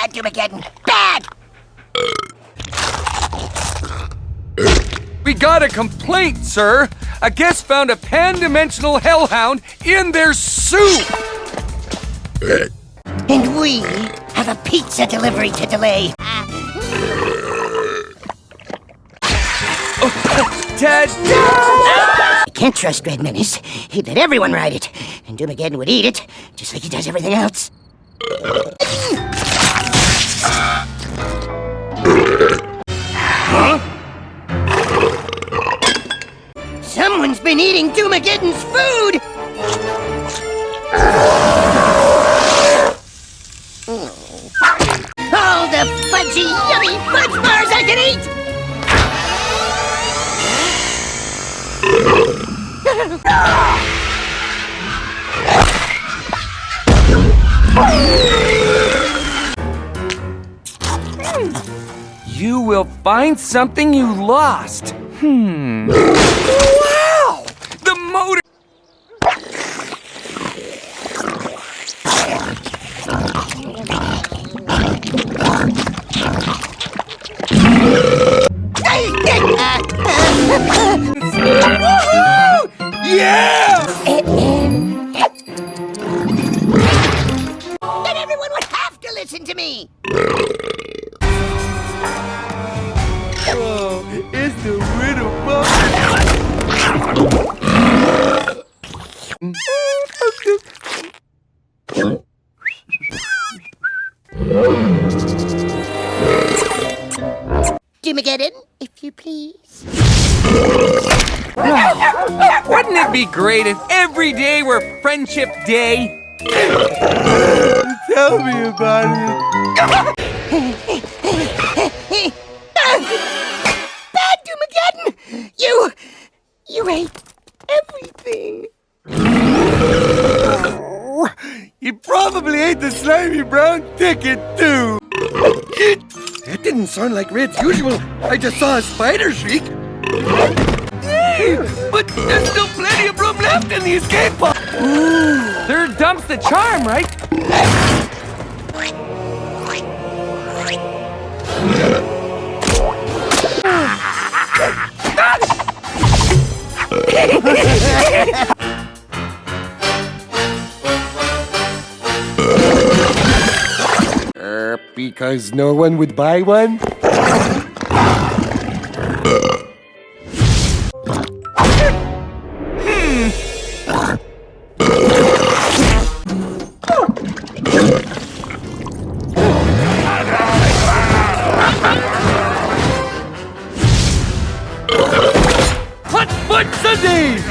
bad, Doomagedon. Bad! We got a complaint, sir. A guest found a pan-dimensional hellhound in their soup. And we have a pizza delivery to delay. Ta-da! You can't trust Red Menace. He'd let everyone ride it. And Doomagedon would eat it, just like he does everything else. Huh? Someone's been eating Doomagedon's food! All the fudgy, yummy fudge bars I can eat! You will find something you lost. Wow! The motor... Woohoo! Yeah! Then everyone would have to listen to me! Oh, it's the widow bug. Doomagedon, if you please. Wouldn't it be great if every day were Friendship Day? Tell me about it. Bad Doomagedon! You ate everything. Oh, you probably ate the slimy brown ticket too. It didn't sound like Red's usual. I just saw a spider shriek. Hey, but there's still plenty of room left in the escape pod. Third dump's the charm, right? Because no one would buy one? Hot Foot Sunday!